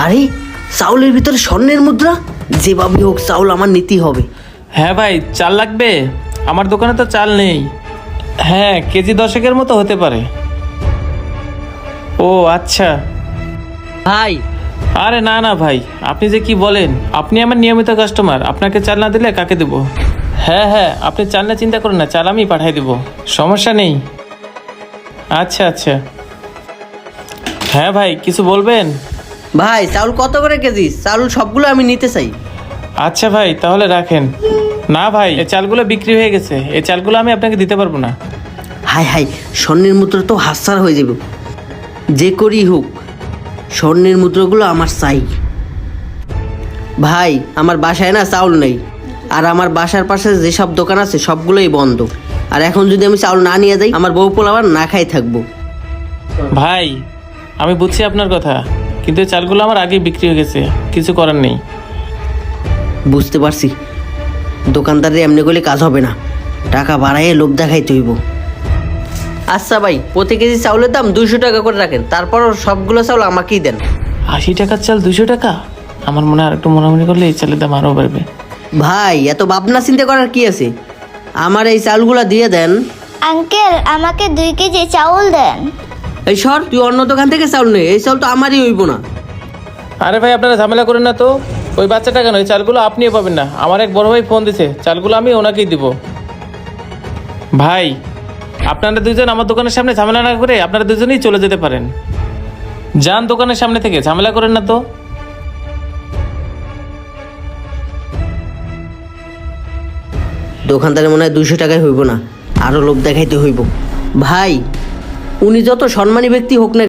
আরে চাউলের ভিতরে স্বর্ণের মুদ্রা, যেভাবে হোক চাউল আমার নিতেই হবে। হ্যাঁ ভাই, চাল লাগবে? আমার দোকানে তো চাল নেই। হ্যাঁ, কেজি 10 মতো হতে পারে। ও আচ্ছা। ভাই আরে না না ভাই, আপনি যে কি বলেন, আপনি আমার নিয়মিত কাস্টমার, আপনাকে চাল না দিলে কাকে দেবো? হ্যাঁ হ্যাঁ, আপনি চাল না চিন্তা করুন না, চাল আমি পাঠিয়ে দেবো, সমস্যা নেই। আচ্ছা আচ্ছা। হ্যাঁ ভাই, কিছু বলবেন? ভাই চাউল কত করে কেজি? চাউল সবগুলো আমি নিতে চাই। আচ্ছা ভাই, তাহলে রাখেন। না ভাই, এই চালগুলো বিক্রি হয়ে গেছে, এই চালগুলো আমি আপনাকে দিতে পারবো না। হাই হাই, স্বর্ণের মুদ্রা তো হাতছাড়া হয়ে যাবে। যে করি হোক স্বর্ণের মুদ্রাগুলো আমার চাই। ভাই আমার বাসায় না চাউল নেই, আর আমার বাসার পাশে যেসব দোকান আছে সবগুলোই বন্ধ। আর এখন যদি আমি চাউল না নিয়ে যাই, আমার বউ পোলাবার না খাই থাকবো। ভাই আমি বুঝছি আপনার কথা, কিন্তু এই চালগুলো আমার আগেই বিক্রি হয়ে গেছে, কিছু করার নেই। বুঝতে পারছি, দোকানদারে এমনি করলে কাজ হবে না, টাকা বাড়াইয়ে লোভ দেখাইতে হইব। আচ্ছা ভাই, প্রতি কেজি চাউলের দাম 200 টাকা করে রাখেন, তারপরও সবগুলো চাউল আমাকেই দেন। 80 টাকার চাল 200 টাকা? আমার মনে হয় আর একটু মনে করলে এই চালের দাম আরও বাড়বে। ভাই এত ভাবনা চিন্তা করার কি আছে, আমার এই চাউলগুলা দিয়ে দেন। আঙ্কেল, আমাকে 2 কেজি চাউল দেন। এই সর, তুই অন্য দোকান থেকে চাউল নে, এই চাউল তো আমারই হইব না। আরে ভাই, আপনারা ঝামেলা করেন না তো। ওই বাচ্চাটা কেন, এই চালগুলো আপনিও পাবেন না। আমার এক বড় ভাই ফোন দিছে, চালগুলো আমি ওনাকেই দিব। ভাই আপনারা দুজন আমার দোকানের সামনে ঝামেলা না করে আপনারা দুজনেই চলে যেতে পারেন। যান দোকানের সামনে থেকে, ঝামেলা করেন না তো। দোকানদারের মনে হয় 200 টাকায় হইব না, আরো লোভ দেখাইতে হইব। ভাই উনি যত সম্মানী ব্যক্তি হোক না